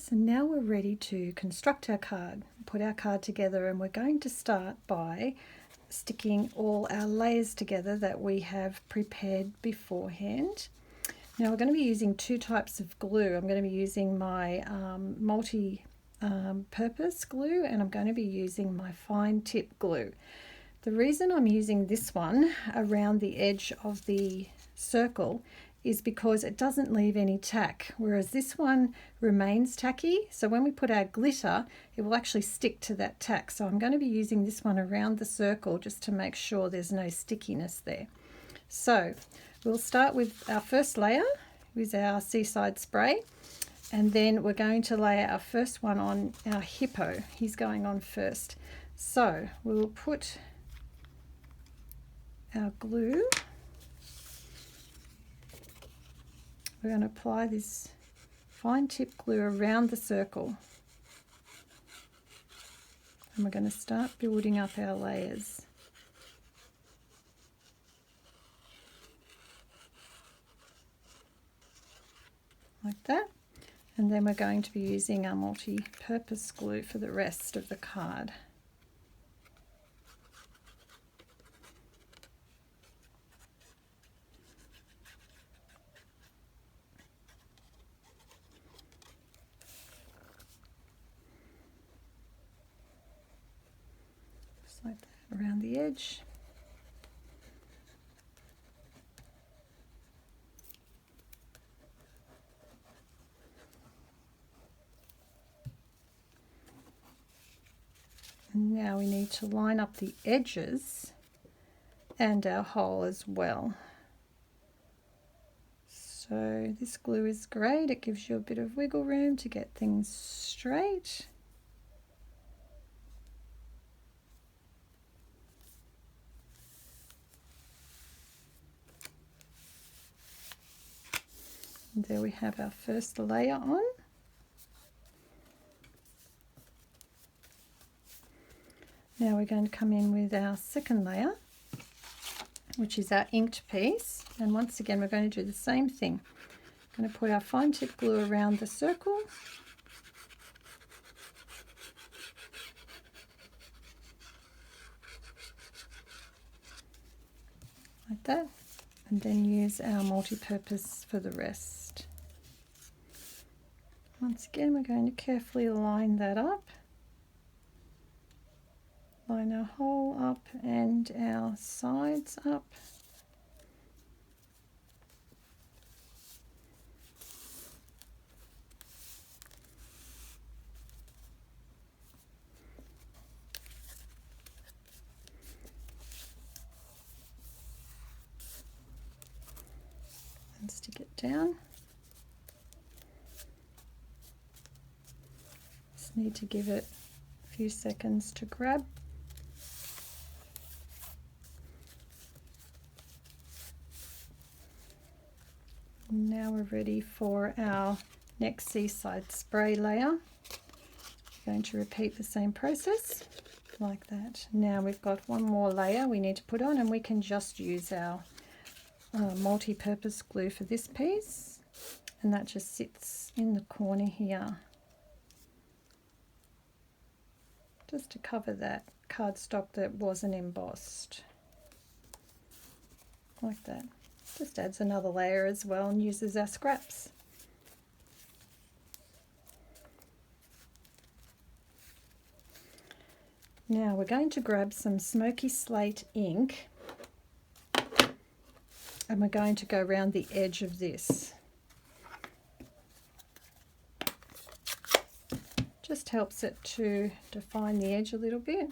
So now we're ready to construct our card, put our card together, and we're going to start by sticking all our layers together that we have prepared beforehand. Now we're going to be using two types of glue. I'm going to be using my multi-purpose glue, and I'm going to be using my fine tip glue. The reason I'm using this one around the edge of the circle is because it doesn't leave any tack, whereas this one remains tacky. So when we put our glitter, it will actually stick to that tack. So I'm going to be using this one around the circle just to make sure there's no stickiness there. So we'll start with our first layer with our seaside spray, and then we're going to lay our first one on our hippo. He's going on first. So we'll put our glue. We're going to apply this fine tip glue around the circle, and we're going to start building up our layers. Like that. And then we're going to be using our multi-purpose glue for the rest of the card. Just like that around the edge. And now we need to line up the edges and our hole as well. So this glue is great. It gives you a bit of wiggle room to get things straight. And there we have our first layer on. Now we're going to come in with our second layer, which is our inked piece. And once again, we're going to do the same thing. We're going to put our fine tip glue around the circle. Like that. And then use our multi-purpose for the rest. Once again, we're going to carefully line that up. Line our hole up and our sides up. And stick it down. Just need to give it a few seconds to grab. Now we're ready for our next seaside spray layer. We're going to repeat the same process like that. Now we've got one more layer we need to put on, and we can just use our multi-purpose glue for this piece, and that just sits in the corner here just to cover that cardstock that wasn't embossed, like that. Just adds another layer as well and uses our scraps. Now we're going to grab some smoky slate ink, and we're going to go around the edge of this. Just helps it to define the edge a little bit.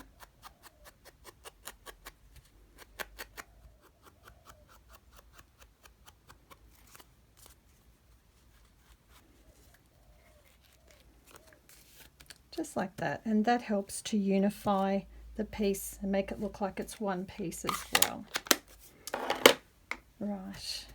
Just like that, and that helps to unify the piece and make it look like it's one piece as well. Right.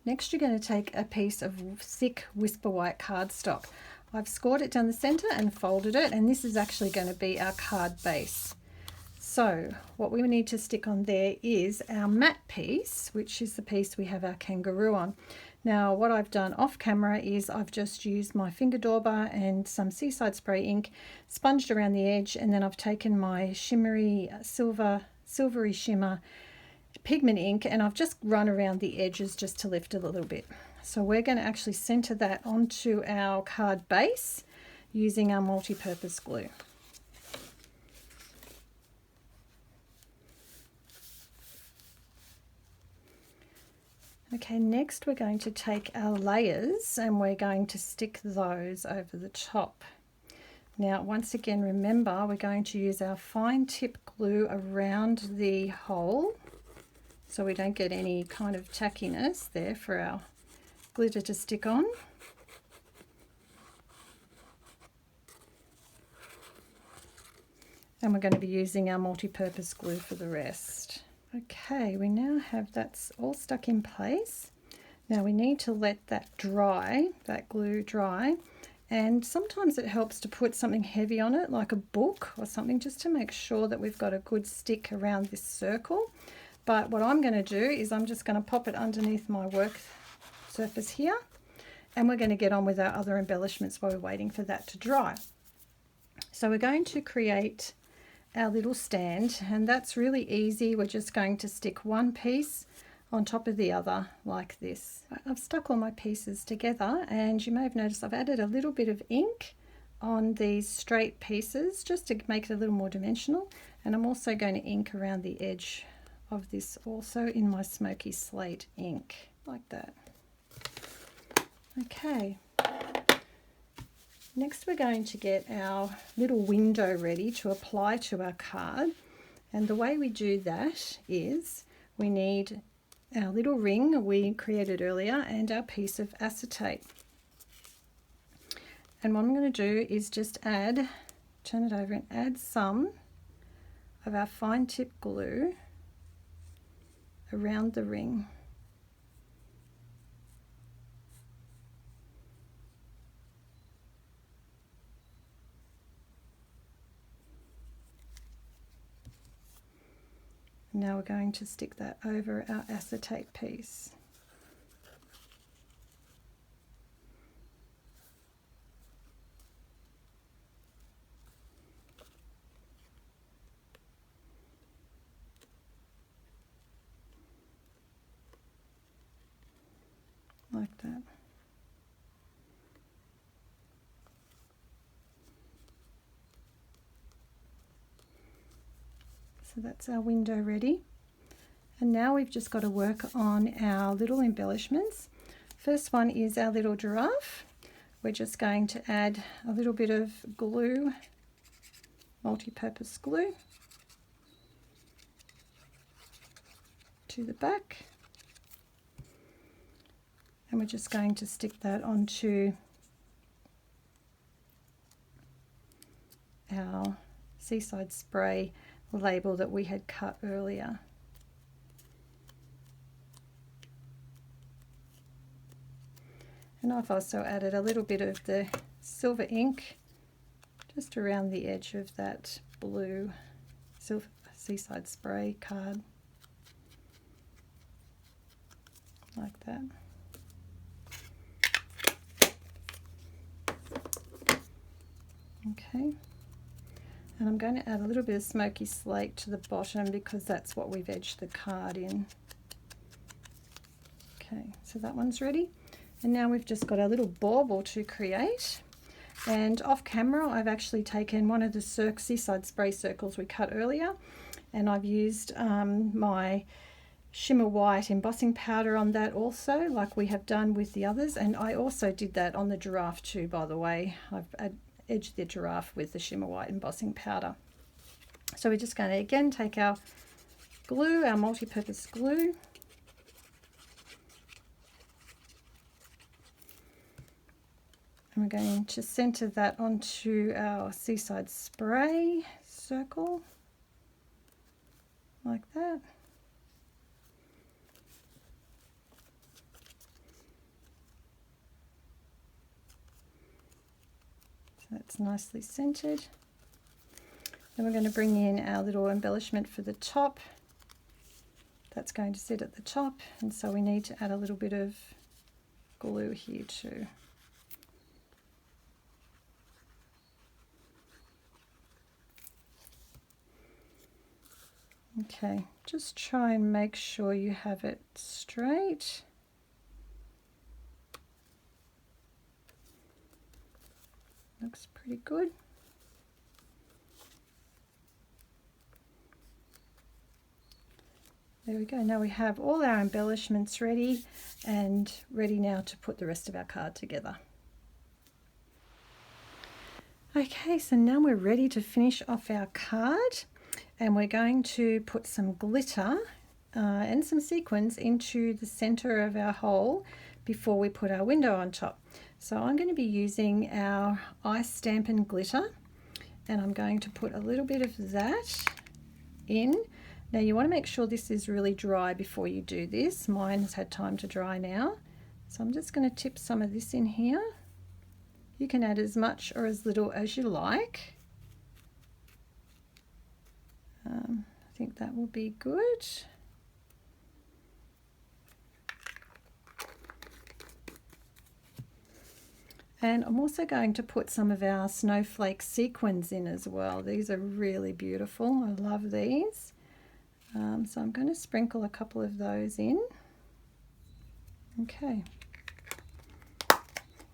Next you're going to take a piece of thick Whisper White cardstock. I've scored it down the center and folded it, and this is actually going to be our card base. So So what we need to stick on there is our matte piece, which is the piece we have our kangaroo on. Now what I've done off camera is I've just used my finger dauber and some Seaside spray ink, sponged around the edge, and then I've taken my shimmery silvery shimmer pigment ink and I've just run around the edges just to lift it a little bit. So we're going to actually center that onto our card base using our multi-purpose glue. Okay, next we're going to take our layers and we're going to stick those over the top. Now once again, remember we're going to use our fine tip glue around the hole so we don't get any kind of tackiness there for our glitter to stick on. And we're going to be using our multi-purpose glue for the rest. Okay, we now have that's all stuck in place. Now we need to let that dry, that glue dry, and sometimes it helps to put something heavy on it like a book or something just to make sure that we've got a good stick around this circle. But what I'm going to do is I'm just going to pop it underneath my work surface here, and we're going to get on with our other embellishments while we're waiting for that to dry. So we're going to create our little stand, and that's really easy. We're just going to stick one piece on top of the other like this. I've stuck all my pieces together, and you may have noticed I've added a little bit of ink on these straight pieces just to make it a little more dimensional, and I'm also going to ink around the edge of this also in my smoky slate ink like that. Okay, next we're going to get our little window ready to apply to our card, and the way we do that is we need our little ring we created earlier and our piece of acetate. And what I'm going to do is just turn it over and add some of our fine tip glue around the ring. Now we're going to stick that over our acetate piece. Like that. So that's our window ready. And now we've just got to work on our little embellishments. First one is our little giraffe. We're just going to add a little bit of glue, multi-purpose glue, to the back. And we're just going to stick that onto our Seaside spray label that we had cut earlier. And I've also added a little bit of the silver ink just around the edge of that blue Seaside spray card, like that. Okay, and I'm going to add a little bit of smoky slate to the bottom because that's what we've edged the card in. Okay, so that one's ready. And now we've just got our little bauble to create. And off camera, I've actually taken one of the Seaside spray circles we cut earlier, and I've used my shimmer white embossing powder on that also, like we have done with the others. And I also did that on the giraffe too, by the way. I've edged the giraffe with the shimmer white embossing powder. So we're just going to again take our glue, our multi-purpose glue, and we're going to center that onto our Seaside spray circle like that. So that's nicely centered. Then we're going to bring in our little embellishment for the top. That's going to sit at the top, and so we need to add a little bit of glue here too. Okay, just try and make sure you have it straight. Looks pretty good. There we go. Now we have all our embellishments ready and ready now to put the rest of our card together. Okay, so now we're ready to finish off our card, and we're going to put some glitter and some sequins into the center of our hole before we put our window on top. So I'm going to be using our ice Stampin' glitter, and I'm going to put a little bit of that in. Now you want to make sure this is really dry before you do this. Mine has had time to dry now. So I'm just going to tip some of this in here. You can add as much or as little as you like. I think that will be good. And I'm also going to put some of our snowflake sequins in as well. These are really beautiful. I love these. So I'm going to sprinkle a couple of those in. Okay.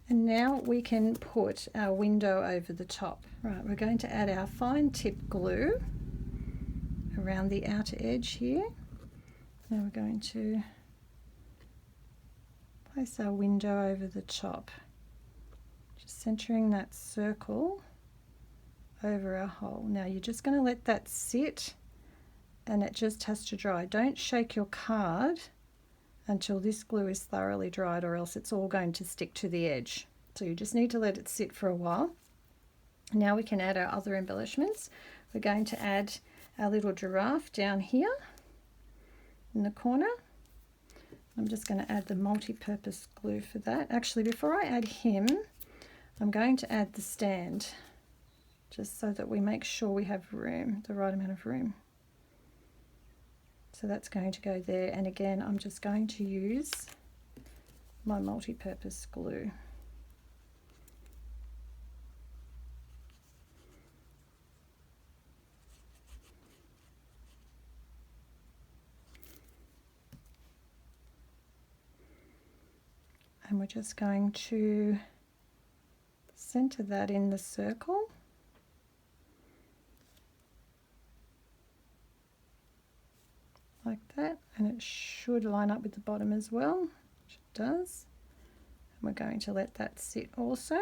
And now we can put our window over the top. Right, we're going to add our fine tip glue around the outer edge here. Now we're going to place our window over the top, just centering that circle over our hole. Now you're just going to let that sit, and it just has to dry. Don't shake your card until this glue is thoroughly dried, or else it's all going to stick to the edge. So you just need to let it sit for a while. Now we can add our other embellishments. We're going to add our little giraffe down here in the corner. I'm just going to add the multi-purpose glue for that. Actually, before I add him, I'm going to add the stand, just so that we make sure we have room, the right amount of room. So that's going to go there, and again I'm just going to use my multi-purpose glue. And we're just going to center that in the circle. Like that, and it should line up with the bottom as well, which it does. And we're going to let that sit also.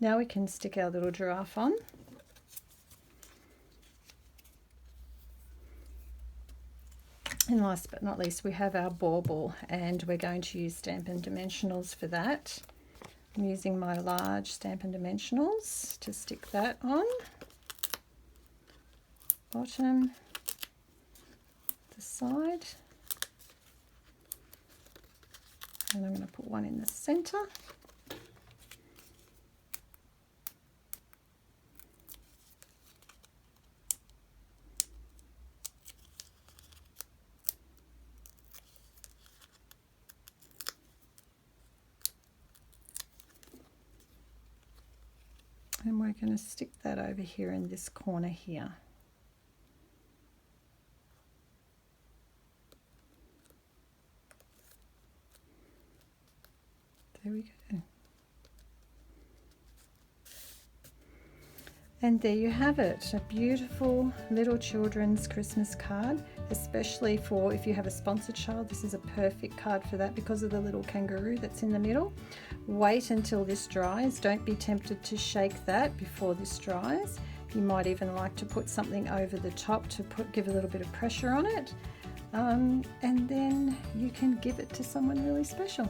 Now we can stick our little giraffe on. And last but not least, we have our bauble, and we're going to use Stampin' Dimensionals for that. I'm using my large Stampin' Dimensionals to stick that on. Bottom, the side, and I'm going to put one in the center. And we're going to stick that over here in this corner here. There we go. And there you have it, a beautiful little children's Christmas card, especially for if you have a sponsored child. This is a perfect card for that because of the little kangaroo that's in the middle. Wait until this dries. Don't be tempted to shake that before this dries. You might even like to put something over the top to give a little bit of pressure on it. And then you can give it to someone really special.